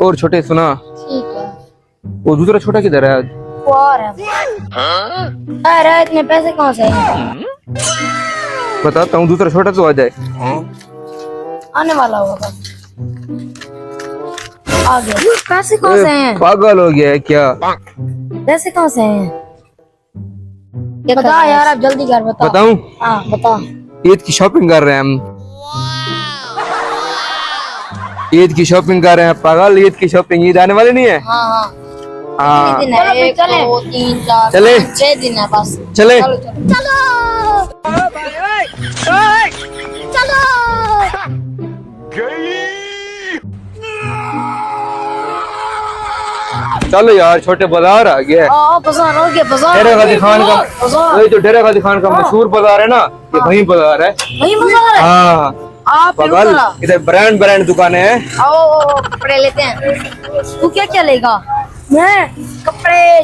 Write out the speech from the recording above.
और छोटे सुना, ठीक है। वो दूसरा छोटा किधर है? वो और है। अरे इतने पैसे कहाँ से हैं? बताता हूँ, दूसरा छोटा तो आ जाए। आने वाला होगा। आ गया। पैसे कहाँ से हैं? पागल हो गया है क्या? पैसे कहाँ से हैं? बता यार, आप जल्दी कर, बता। बताऊं? हाँ बता। ईद की शॉपिंग कर रहे हैं हम। ईद की शॉपिंग कर रहे हैं पागल। ईद की शॉपिंग, ईद आने वाली नहीं है? हाँ हाँ। हाँ दिन है? 1 2 3 4 चले। 6 दिन है बस। चले। चलो चलो चलो यार, छोटे बाजार आ गया है। बाजार हो गया। बाजार डेरा गाजी खान का, बाजार। वही जो डेरा गाजी खान का मशहूर बाजार है ना, ये वही बाजार है। वही बाजार है। हाँ आप पागल, इधर ब्रांड ब्रांड दुकानें हैं। आओ कपड़े लेते हैं। तू क्या क्या लेगा? मैं कपड़े